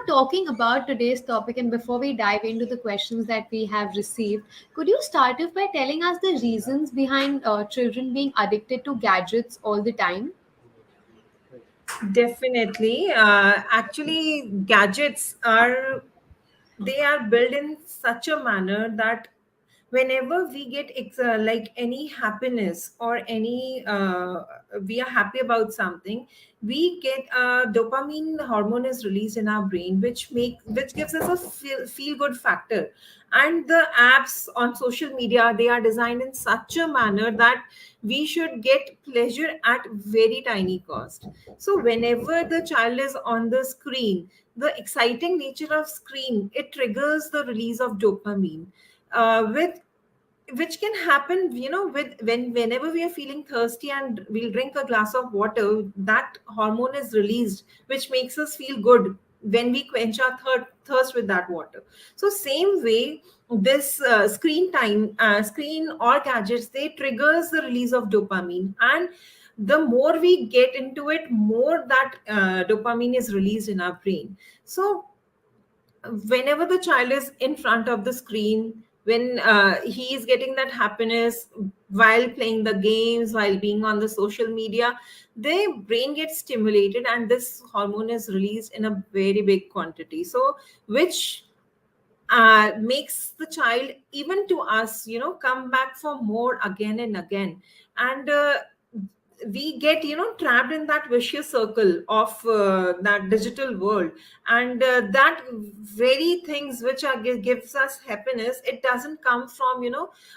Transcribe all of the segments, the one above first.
Talking about today's topic, and before we dive into the questions that we have received, could you start off by telling us the reasons behind children being addicted to gadgets all the time? Definitely. Actually, gadgets are they are built in such a manner that whenever we get like any happiness or any we are happy about something, we get dopamine hormone is released in our brain, which gives us a feel good factor. And the apps on social media, they are designed in such a manner that we should get pleasure at very tiny cost. So whenever the child is on the screen, the exciting nature of screen, it triggers the release of dopamine, with which can happen, with whenever we are feeling thirsty and we'll drink a glass of water, that hormone is released, which makes us feel good when we quench our thirst with that water. So same way, this screen or gadgets, they triggers the release of dopamine, and the more we get into it, more that dopamine is released in our brain. So whenever the child is in front of the screen, when he is getting that happiness while playing the games, while being on the social media, their brain gets stimulated and this hormone is released in a very big quantity, so which makes the child, even to us, come back for more again and again. And we get, trapped in that vicious circle of that digital world. And that very things which gives us happiness, it doesn't come from,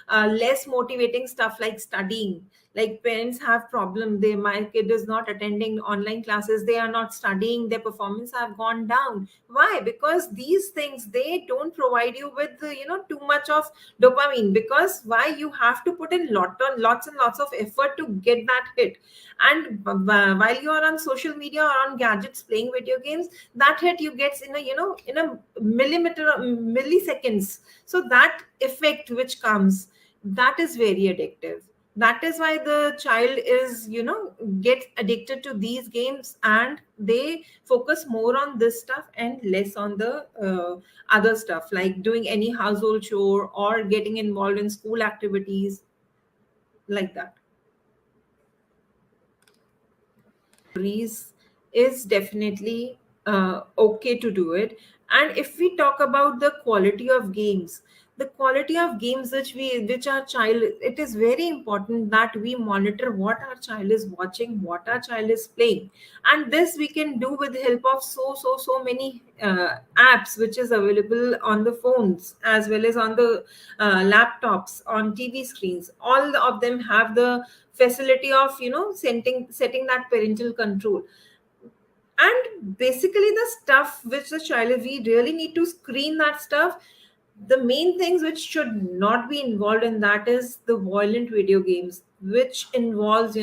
less motivating stuff like studying. Like parents have problem, my kid is not attending online classes, they are not studying, their performance have gone down. Why? Because these things, they don't provide you with too much of dopamine. Because why? You have to put in lots and lots of effort to get that hit. And while you are on social media or on gadgets playing video games, that hit you gets in a, in a milliseconds. So that effect which comes, that is very addictive. That is why the child is, get addicted to these games, and they focus more on this stuff and less on the other stuff, like doing any household chore or getting involved in school activities, like that. Is definitely okay to do it. And if we talk about the quality of games, which our child, it is very important that we monitor what our child is watching, what our child is playing. And this we can do with the help of so many apps which is available on the phones, as well as on the laptops, on TV screens. All of them have the facility of, setting that parental control. And basically the stuff which the child, we really need to screen that stuff. The main things which should not be involved in that is the violent video games, which involves,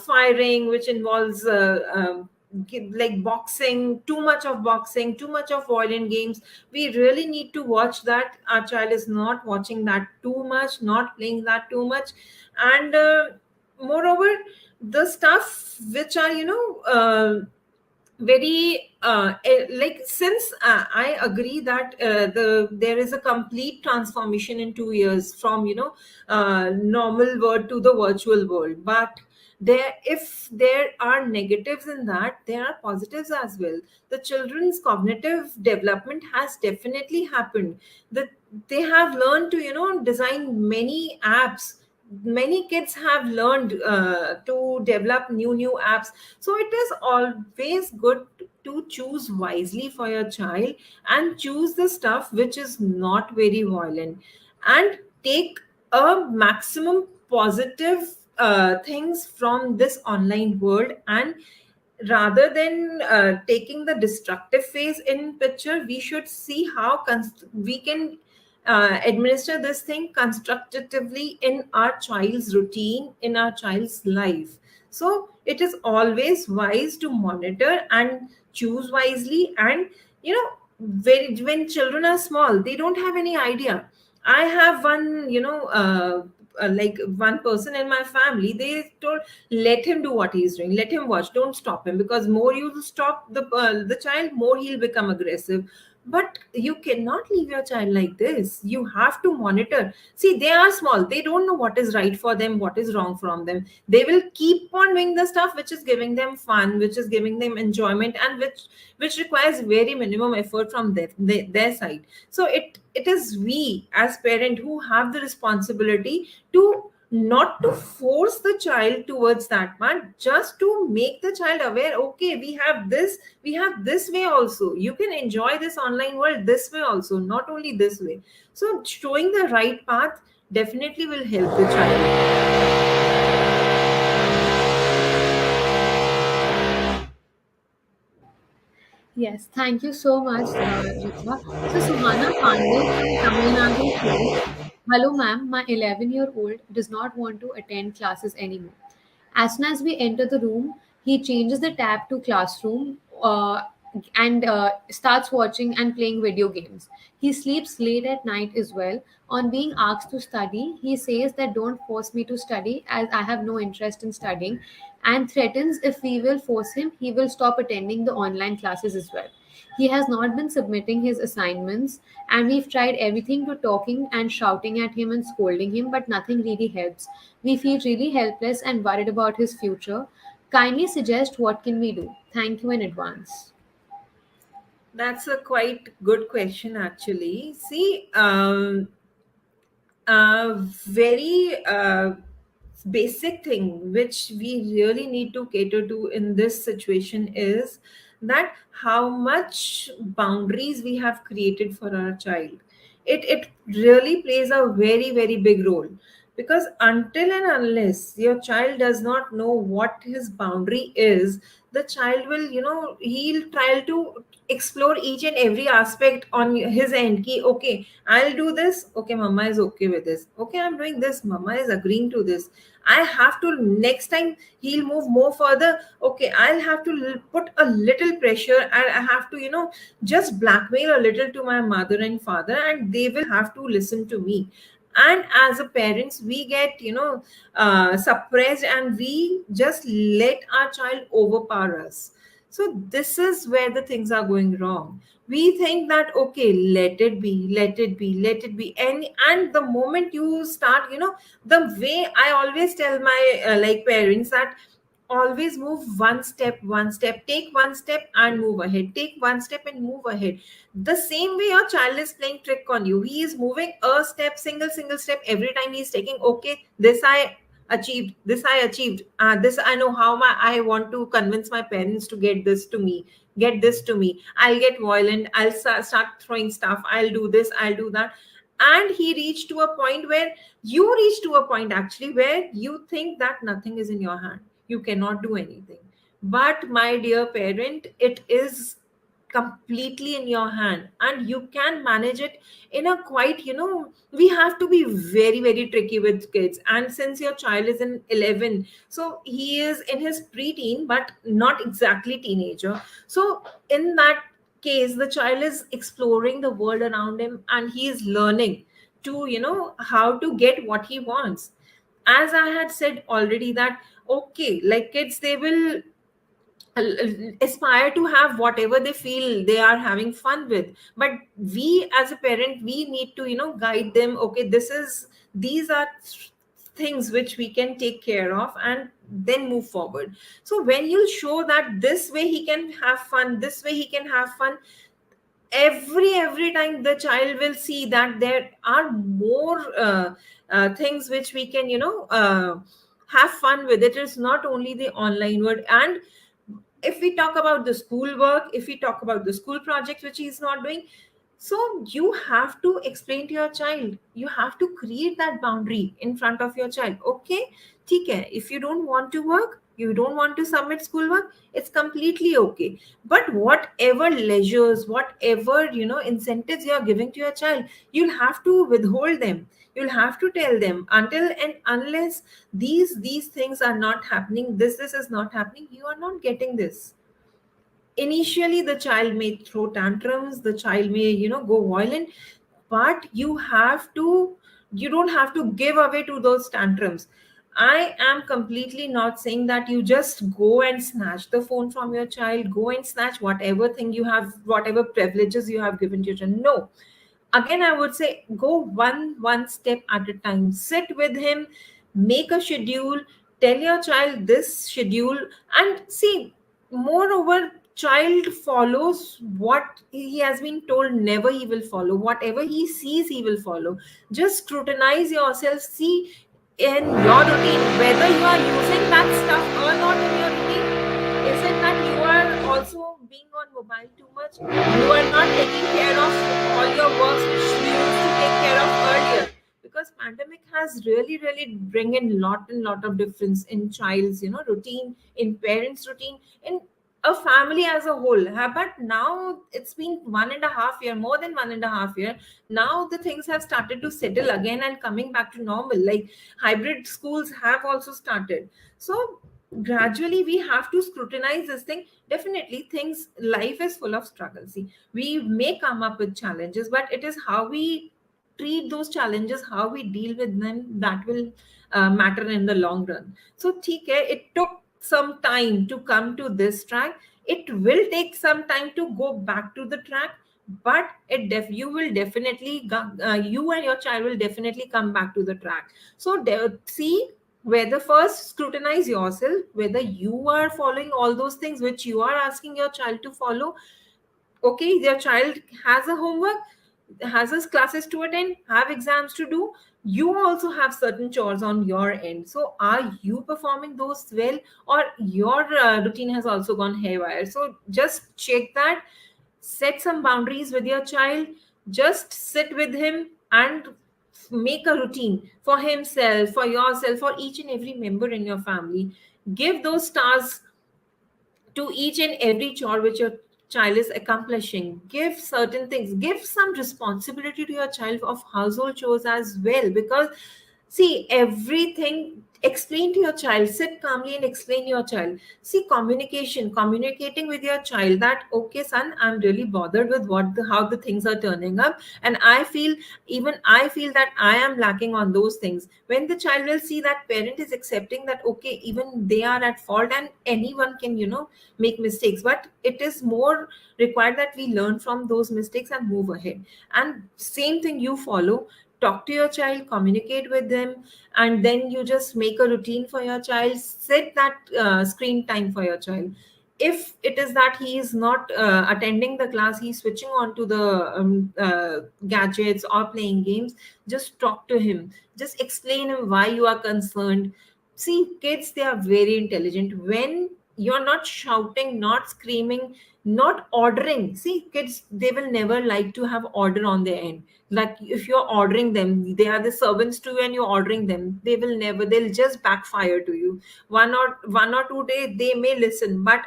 firing, which involves like boxing, too much of boxing, too much of violent games. We really need to watch that our child is not watching that too much, not playing that too much. And moreover, the stuff which are, very like, since I agree that there is a complete transformation in 2 years from, normal world to the virtual world. But if there are negatives in that, there are positives as well. The children's cognitive development has definitely happened. That they have learned to, design many apps. Many kids have learned to develop new apps. So it is always good to choose wisely for your child, and choose the stuff which is not very violent, and take a maximum positive things from this online world. And rather than taking the destructive phase in picture, we should see how we can administer this thing constructively in our child's routine, in our child's life. So it is always wise to monitor and choose wisely. And, when children are small, they don't have any idea. I have one, like one person in my family, they told, let him do what he's doing, let him watch, don't stop him, because more you stop the child, more he'll become aggressive. But you cannot leave your child like this. You have to monitor. See, they are small, they don't know what is right for them, what is wrong from them. They will keep on doing the stuff which is giving them fun, which is giving them enjoyment, and which requires very minimum effort from their side. So it is we as parent who have the responsibility to not to force the child towards that man, just to make the child aware, okay, we have this way also, you can enjoy this online world this way also, not only this way. So showing the right path definitely will help the child. Yes, thank you so much, Richa. So, Suhana Pandey from Tamil Nadu says, "Hello, ma'am. My 11-year-old does not want to attend classes anymore. As soon as we enter the room, he changes the tab to classroom and starts watching and playing video games. He sleeps late at night as well. On being asked to study, he says that don't force me to study as I have no interest in studying, and threatens if we will force him, he will stop attending the online classes as well. He has not been submitting his assignments, and we've tried everything to talking and shouting at him and scolding him, but nothing really helps. We feel really helpless and worried about his future. Kindly suggest what can we do. Thank you in advance." That's a quite good question, actually. See, very basic thing which we really need to cater to in this situation is that how much boundaries we have created for our child. It really plays a very very big role, because until and unless your child does not know what his boundary is, the child will, he'll try to explore each and every aspect on his end. Ki, okay, I'll do this. Okay, mama is okay with this. Okay, I'm doing this. Mama is agreeing to this. I have to, next time he'll move more further. Okay, I'll have to put a little pressure, and I have to, just blackmail a little to my mother and father, and they will have to listen to me. And as a parents, we get, suppressed, and we just let our child overpower us. So this is where the things are going wrong. We think that, okay, let it be, let it be, let it be, and the moment you start, the way I always tell my like parents that always move one step, take one step and move ahead, take one step and move ahead. The same way your child is playing trick on you, he is moving a step, single step every time he's taking, okay, this I achieved, this I achieved, this I know how I want to convince my parents to get this to me, get this to me, I'll get violent, I'll start throwing stuff, I'll do this, I'll do that. And he reached to a point where you reach to a point actually where you think that nothing is in your hand, you cannot do anything. But my dear parent, it is completely in your hand, and you can manage it in a quite, we have to be very very tricky with kids. And since your child is in 11, so he is in his preteen but not exactly teenager. So in that case, the child is exploring the world around him, and he is learning to, how to get what he wants. As I had said already that, okay, like kids, they will aspire to have whatever they feel they are having fun with. But we as a parent, we need to, guide them, okay, these are things which we can take care of, and then move forward. So when you show that this way he can have fun, this way he can have fun, every time the child will see that there are more things which we can, have fun with. It is not only the online world. And if we talk about the school work, if we talk about the school projects which he's not doing, so you have to explain to your child, you have to create that boundary in front of your child. Okay, ठीक है, if you don't want to work, you don't want to submit schoolwork, it's completely okay. But whatever leisures, whatever, incentives you are giving to your child, you'll have to withhold them. You'll have to tell them, until and unless these things are not happening, this is not happening, you are not getting this. Initially the child may throw tantrums, the child may, go violent, but you have to You don't have to give away to those tantrums. I am completely not saying that you just go and snatch the phone from your child, go and snatch whatever thing you have, whatever privileges you have given to your child. No. Again, I would say go one step at a time. Sit with him, make a schedule, tell your child this schedule, and see, moreover, child follows what he has been told. Never he will follow whatever he sees, he will follow. Just scrutinize yourself, see in your routine whether you are using that stuff or not in your routine. Is it that you are also being on mobile too much? You are not taking care of all your works which you used to take care of earlier. Because pandemic has really bring in lot of difference in child's routine, in parents' routine, in a family as a whole. But now it's been 1.5 year, more than 1.5 year. Now the things have started to settle again and coming back to normal. Like hybrid schools have also started. So gradually we have to scrutinize this thing. Definitely things, life is full of struggles. See, we may come up with challenges, but it is how we treat those challenges, how we deal with them, that will matter in the long run. So theek hai, it took some time to come to this track. It will take some time to go back to the track, but you will definitely you and your child will definitely come back to the track. So see whether, first scrutinize yourself whether you are following all those things which you are asking your child to follow. Okay, your child has a homework, has his classes to attend, have exams to do, you also have certain chores on your end. So are you performing those well, or your routine has also gone haywire? So just check that. Set some boundaries with your child. Just sit with him and make a routine for himself, for yourself, for each and every member in your family. Give those stars to each and every chore which your child is accomplishing. Give certain things, give some responsibility to your child of household chores as well. Because see, everything, explain to your child, sit calmly and explain your child. See, communicating with your child that, okay son, I'm really bothered with how the things are turning up, and I feel that I am lacking on those things. When the child will see that parent is accepting that, okay, even they are at fault and anyone can make mistakes, but it is more required that we learn from those mistakes and move ahead. And same thing you follow. Talk to your child, communicate with them, and then you just make a routine for your child. Set that screen time for your child. If it is that he is not attending the class, he's switching on to the gadgets or playing games, just talk to him. Just explain him why you are concerned. See, kids, they are very intelligent. When you're not shouting, not screaming, not ordering. See, kids, they will never like to have order on their end. Like if you're ordering them, they are the servants to you and you're ordering them, they will never, they'll just backfire to you. 1 or 2 days they may listen, but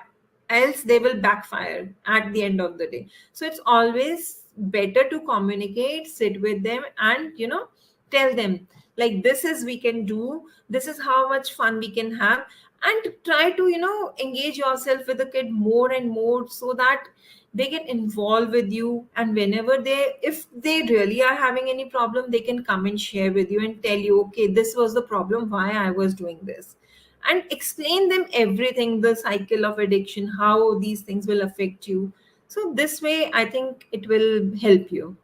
else they will backfire at the end of the day. So it's always better to communicate, sit with them, and tell them like, this is we can do, this is how much fun we can have. And try to engage yourself with the kid more and more, so that they get involved with you. And whenever if they really are having any problem, they can come and share with you and tell you, okay, this was the problem, why I was doing this. And explain them everything, the cycle of addiction, how these things will affect you. So this way I think it will help you.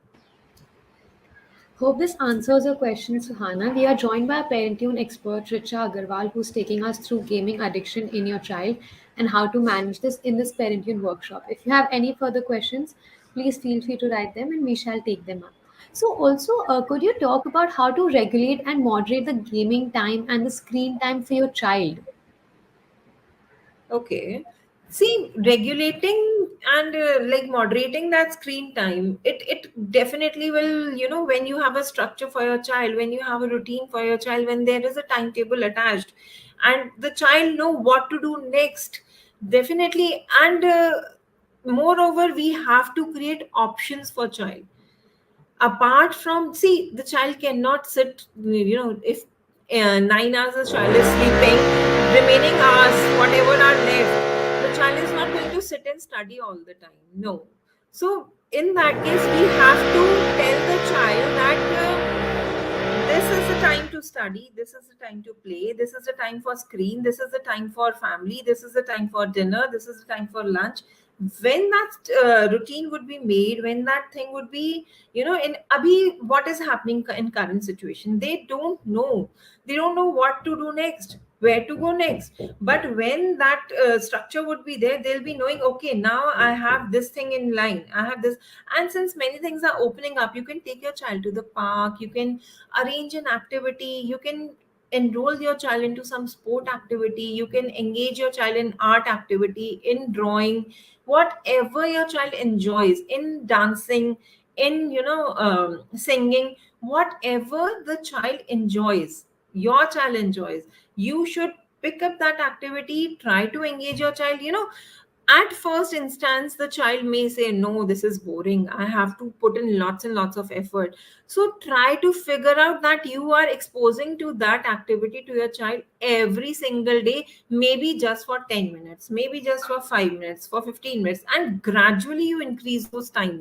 Hope this answers your question, Suhana. We are joined by a parenting expert, Richa Aggarwal, who's taking us through gaming addiction in your child and how to manage this in this parenting workshop. If you have any further questions, please feel free to write them and we shall take them up. So, also, could you talk about how to regulate and moderate the gaming time and the screen time for your child? Okay. See, regulating and like moderating that screen time, it definitely will, when you have a structure for your child, when you have a routine for your child, when there is a timetable attached, and the child know what to do next, definitely. And moreover, we have to create options for child. Apart from, see, the child cannot sit, if 9 hours the child is sleeping, remaining hours whatever are left, the child is not going to sit and study all the time. No. So in that case we have to tell the child that this is the time to study, this is the time to play, this is the time for screen, this is the time for family, this is the time for dinner, this is the time for lunch. When that routine would be made, when that thing would be, in abhi, what is happening in current situation, they don't know what to do next, where to go next. But when that structure would be there, they'll be knowing, okay, now I have this thing in line, I have this. And since many things are opening up, you can take your child to the park, you can arrange an activity, you can enroll your child into some sport activity, you can engage your child in art activity, in drawing, whatever your child enjoys, in dancing, in singing, whatever the child enjoys, your child enjoys, you should pick up that activity, try to engage your child. At first instance, the child may say, no, this is boring, I have to put in lots and lots of effort. So try to figure out that you are exposing to that activity to your child every single day, maybe just for 10 minutes, maybe just for 5 minutes, for 15 minutes, and gradually you increase those time,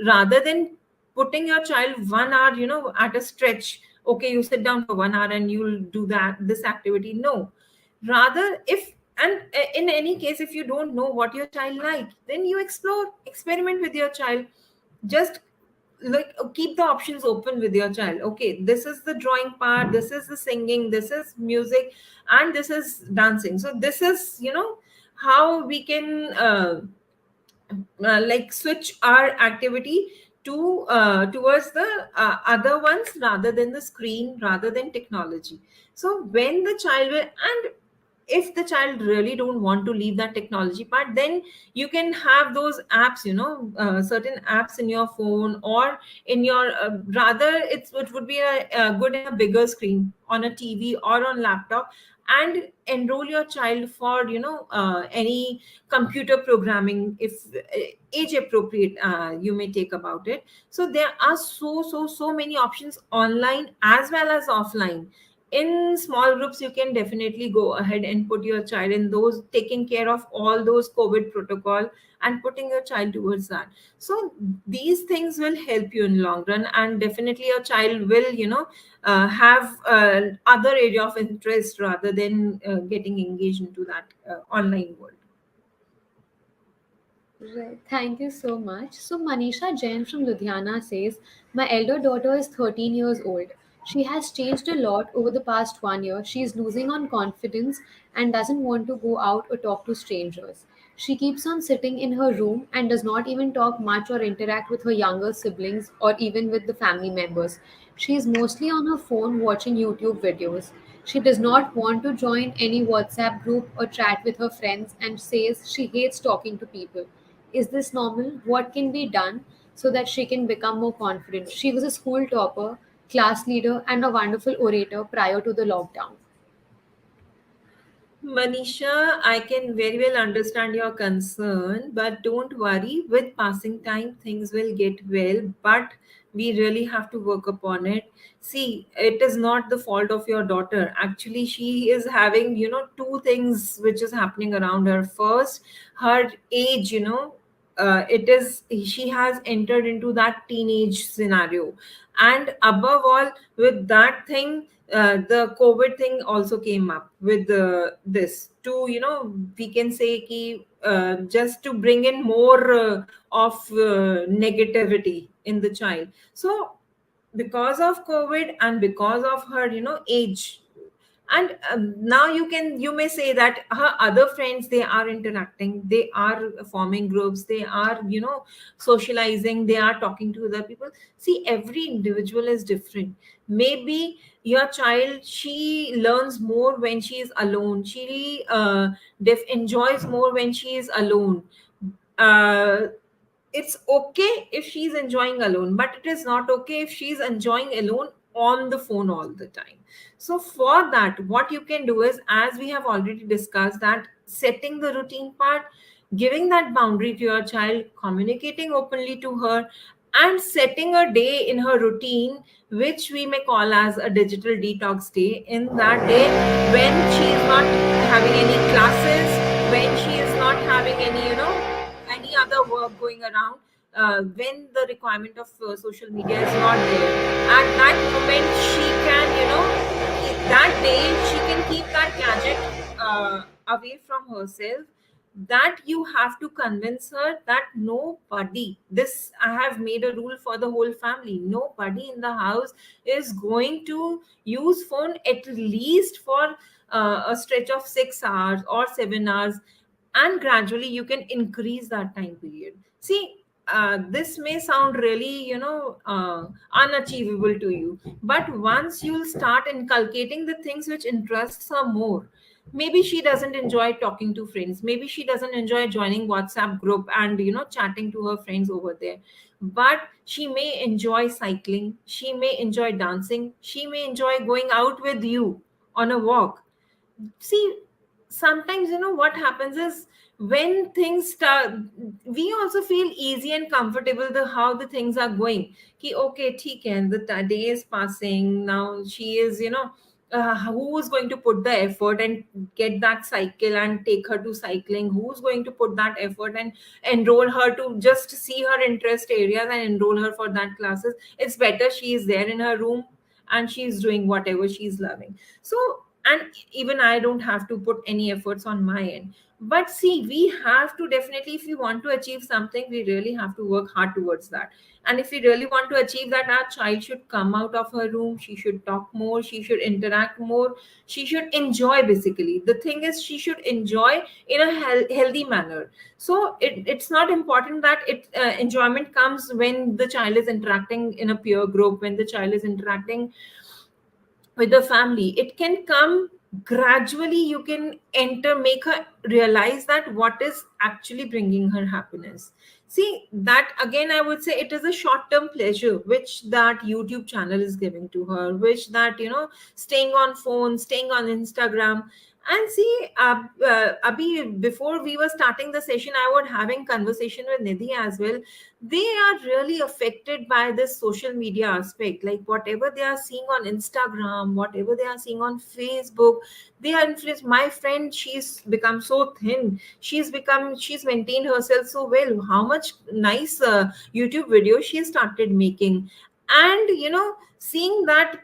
rather than putting your child 1 hour, at a stretch. Okay, you sit down for 1 hour and you'll do that this activity. No, rather, if and in any case, if you don't know what your child like, then you explore, experiment with your child. Just like keep the options open with your child. Okay, this is the drawing part, this is the singing, this is music, and this is dancing. So this is, how we can like switch our activity to towards the other ones, rather than the screen, rather than technology. So when the child will, and if the child really don't want to leave that technology part, then you can have those apps, certain apps in your phone, or in your rather it would be good in a bigger screen on a TV or on laptop, and enroll your child for any computer programming, if age appropriate, you may take about it. So there are so many options online as well as offline. In small groups, you can definitely go ahead and put your child in those, taking care of all those COVID protocol, and putting your child towards that. So these things will help you in long run, and definitely your child will have other area of interest, rather than getting engaged into that online world. Right. Thank you so much. So, Manisha Jain from Ludhiana says, my elder daughter is 13 years old. She has changed a lot over the past 1 year. She is losing on confidence and doesn't want to go out or talk to strangers. She keeps on sitting in her room and does not even talk much or interact with her younger siblings or even with the family members. She is mostly on her phone watching YouTube videos. She does not want to join any WhatsApp group or chat with her friends and says she hates talking to people. Is this normal? What can be done so that she can become more confident? She was a school topper, class leader, and a wonderful orator prior to the lockdown. Manisha, I can very well understand your concern, but don't worry. With passing time, things will get well, but we really have to work upon it. See, it is not the fault of your daughter. Actually, she is having, two things which is happening around her. First, her age, it is, she has entered into that teenage scenario. And above all, with that thing, the COVID thing also came up with this to, we can say ki, just to bring in more of negativity in the child. So because of COVID and because of her age, and now you may say that her other friends, they are interacting, they are forming groups, they are socializing, they are talking to other people. See, every individual is different. Maybe your child, she learns more when she is alone, she enjoys more when she is alone. uh, it's okay if she's enjoying alone, but it is not okay if she's enjoying alone on the phone all the time. So for that, what you can do is, as we have already discussed, that setting the routine part, giving that boundary to your child, communicating openly to her, and setting a day in her routine, which we may call as a digital detox day. In that day, when she is not having any classes, when she is not having any other work going around, when the requirement of social media is not there, at that moment she can, that day she can keep that gadget away from herself. That you have to convince her that nobody, this I have made a rule for the whole family, nobody in the house is going to use phone at least for a stretch of 6 hours or 7 hours. And gradually you can increase that time period. See, this may sound really, unachievable to you, but once you'll start inculcating the things which interests her more, maybe she doesn't enjoy talking to friends, maybe she doesn't enjoy joining WhatsApp group and chatting to her friends over there, but she may enjoy cycling, she may enjoy dancing, she may enjoy going out with you on a walk. See, sometimes what happens is, when things start, we also feel easy and comfortable the how the things are going. Ki, okay, theek hai, the day is passing now, she is, who is going to put the effort and get that cycle and take her to cycling, who's going to put that effort and enroll her to just see her interest areas and enroll her for that classes. It's better she is there in her room and she's doing whatever she's loving. So, and even I don't have to put any efforts on my end. But see, we have to definitely, if we want to achieve something, we really have to work hard towards that. And if we really want to achieve that, our child should come out of her room, she should talk more, she should interact more, she should enjoy. Basically, the thing is, she should enjoy in a healthy manner. So it's not important that enjoyment comes when the child is interacting in a peer group, when the child is interacting with the family. It can come gradually. You can enter, make her realize that what is actually bringing her happiness. See, that again, I would say it is a short term pleasure which that YouTube channel is giving to her, which that, staying on phone, staying on Instagram. And see, Abhi, before we were starting the session, I was having conversation with Nidhi as well. They are really affected by this social media aspect. Like whatever they are seeing on Instagram, whatever they are seeing on Facebook, they are influenced. My friend, she's become so thin, she's maintained herself so well. How much nice YouTube videos she started making. And seeing that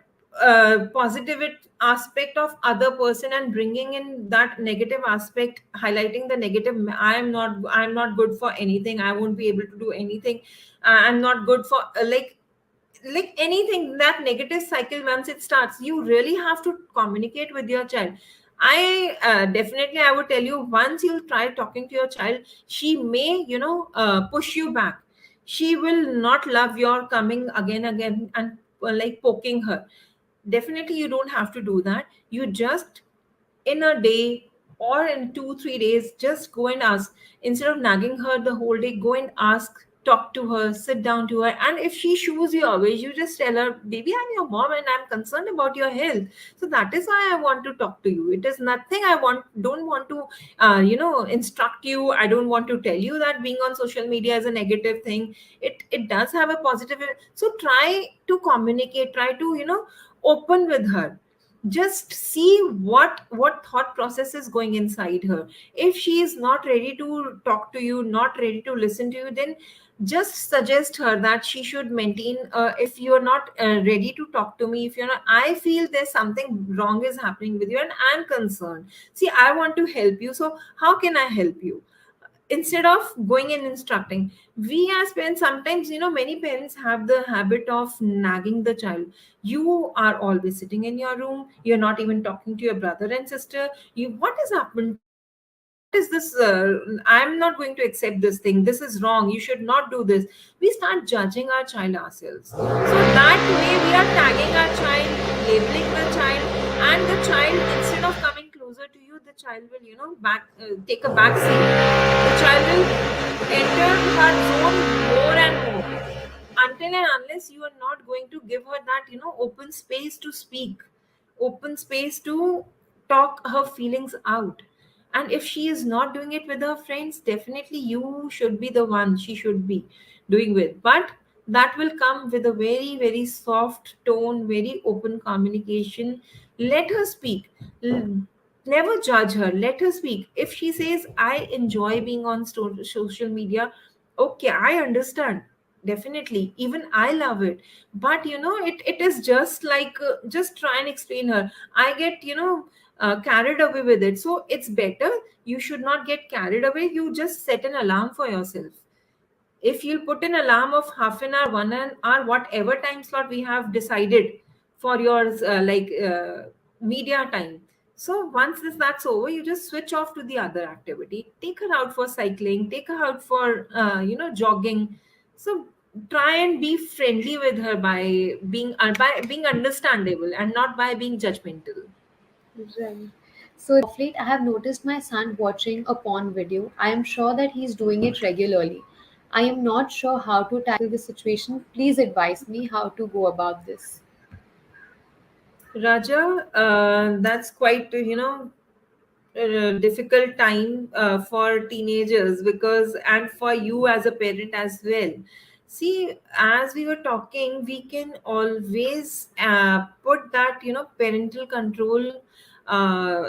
positive aspect of other person and bringing in that negative aspect, highlighting the negative. I'm not good for anything, I won't be able to do anything. I'm not good for like anything. That negative cycle, once it starts, you really have to communicate with your child. I definitely, I would tell you, once you try talking to your child, she may push you back. She will not love your coming again and like poking her. Definitely you don't have to do that. You just, in a day or in 2 3 days, just go and ask. Instead of nagging her the whole day, go and ask, talk to her, sit down to her. And if she shoos you away, you just tell her, baby, I'm your mom and I'm concerned about your health, so that is why I want to talk to you. It is nothing, I don't want to instruct you. I don't want to tell you that being on social media is a negative thing. It does have a positive. So try to communicate, try to open with her. Just see what thought process is going inside her. If she is not ready to talk to you, not ready to listen to you, then just suggest her that she should maintain, if you're not ready to talk to me, if you're not, I feel there's something wrong is happening with you and I'm concerned. See, I want to help you, so how can I help you? Instead of going and instructing. We as parents, sometimes many parents have the habit of nagging the child. You are always sitting in your room, you're not even talking to your brother and sister. You, what has happened to you? What is this? I'm not going to accept this thing, this is wrong, you should not do this. We start judging our child ourselves. So that way we are tagging our child, labeling the child. And the child, instead of coming closer to you, the child will back take a back seat. The child will enter her zone more and more, until and unless you are not going to give her that open space to speak, open space to talk her feelings out. And if she is not doing it with her friends, definitely you should be the one she should be doing with. But that will come with a very very soft tone, very open communication. Let her speak. Never judge her, let her speak. If she says, I enjoy being on social media, Okay, I understand. Definitely. Even I love it. But it is just like, just try and explain her. I get, carried away with it. So it's better. You should not get carried away. You just set an alarm for yourself. If you'll put an alarm of half an hour, 1 hour, whatever time slot we have decided for your media time. So once that's over, you just switch off to the other activity. Take her out for cycling, take her out for jogging. So try and be friendly with her by being understandable and not by being judgmental. Right. So of late, I have noticed my son watching a porn video. I am sure that he's doing it regularly. I am not sure how to tackle the situation. Please advise me how to go about this. Raja, that's quite, difficult time for teenagers, because and for you as a parent as well. See, as we were talking, we can always put that, parental control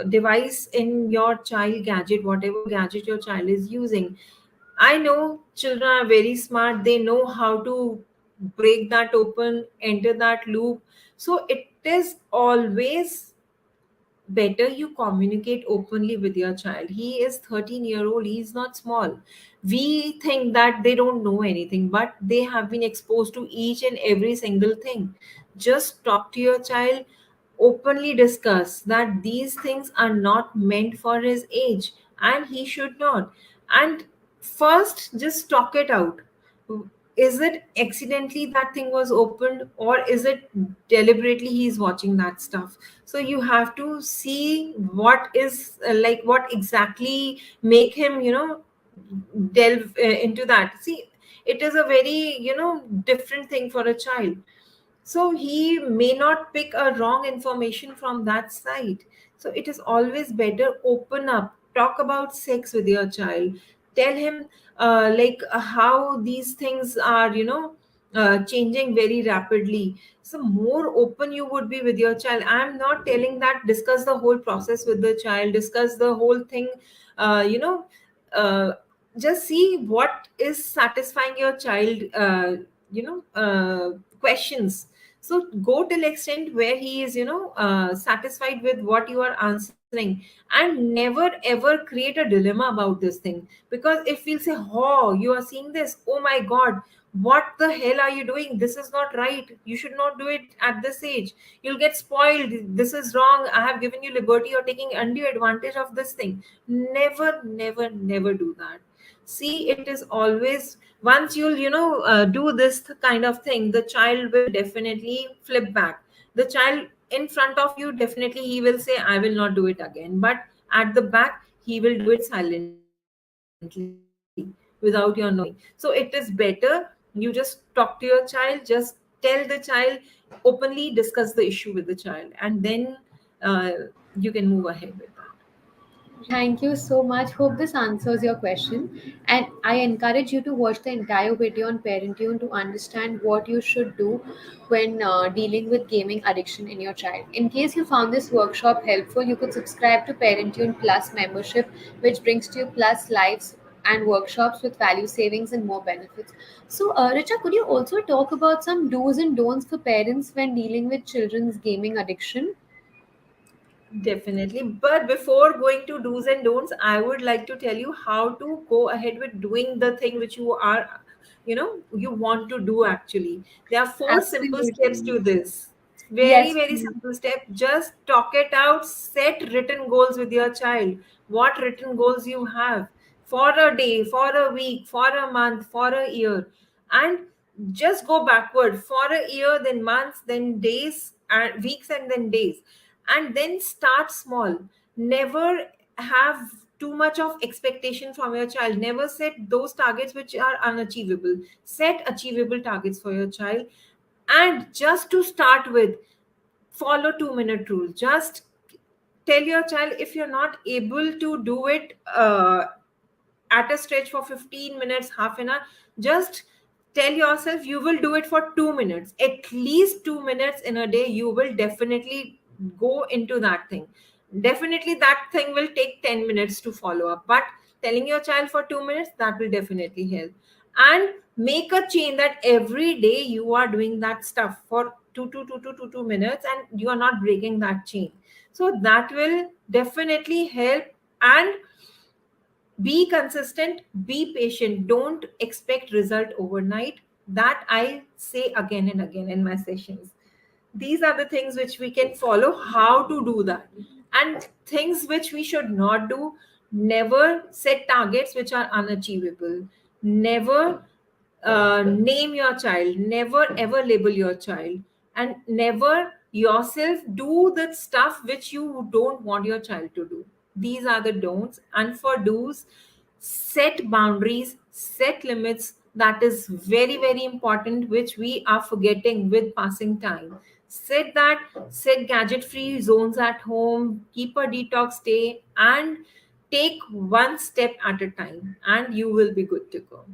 device in your child gadget, whatever gadget your child is using. I know children are very smart. They know how to break that open, enter that loop. So it is always better you communicate openly with your child. He is 13-year-old, he's not small. We think that they don't know anything, but they have been exposed to each and every single thing. Just talk to your child, openly discuss that these things are not meant for his age and he should not. And first, just talk it out. Is it accidentally that thing was opened, or is it deliberately he's watching that stuff? So you have to see what is what exactly make him delve into that. See, it is a very different thing for a child. So he may not pick a wrong information from that site. So it is always better, open up, talk about sex with your child, tell him how these things are changing very rapidly. So more open you would be with your child. I'm not telling that discuss the whole process with the child, discuss the whole thing, uh, you know uh, just see what is satisfying your child, questions. So go till extent where he is satisfied with what you are answering, and never ever create a dilemma about this thing. Because if we'll say, oh, you are seeing this, oh my god, what the hell are you doing, this is not right, you should not do it at this age, you'll get spoiled, this is wrong, I have given you liberty, you're taking undue advantage of this thing. Never, never, never do that. See, it is always, once you'll do this kind of thing, the child will definitely flip back. The child in front of you, definitely he will say, I will not do it again, but at the back he will do it silently without your knowing. So it is better you just talk to your child, just tell the child, openly discuss the issue with the child, and then you can move ahead with that. Thank you so much. Hope this answers your question. And I encourage you to watch the entire video on Parentune to understand what you should do when dealing with gaming addiction in your child. In case you found this workshop helpful, you could subscribe to Parentune Plus membership, which brings to you plus lives and workshops with value savings and more benefits. So, Richa, could you also talk about some do's and don'ts for parents when dealing with children's gaming addiction? Definitely. But before going to do's and don'ts, I would like to tell you how to go ahead with doing the thing which you want to do actually. There are four simple steps Absolutely. to this. Very, Yes, very please. simple step. Just talk it out, set written goals with your child. What written goals you have for a day, for a week, for a month, for a year. And just go backward for a year, then months, then days, and weeks, and then days, and then start small. Never have too much of expectation from your child. Never set those targets which are unachievable. Set achievable targets for your child. And just to start with, follow 2-minute rule. Just tell your child, if you're not able to do it at a stretch for 15 minutes, half an hour, just tell yourself you will do it for 2 minutes, at least 2 minutes in a day. You will definitely go into that thing. Definitely that thing will take 10 minutes to follow up, but telling your child for 2 minutes, that will definitely help. and make a chain that every day you are doing that stuff for 2 minutes, and you are not breaking that chain. So that will definitely help. And be consistent, be patient, don't expect result overnight. That I say again and again in my sessions. These are the things which we can follow, how to do that. And things which we should not do: never set targets which are unachievable, never name your child, never ever label your child, and never yourself do the stuff which you don't want your child to do. These are the don'ts. And for do's, set boundaries, set limits. That is very very important, which we are forgetting with passing time. Set that, set gadget free zones at home, keep a detox day, and take one step at a time, and you will be good to go.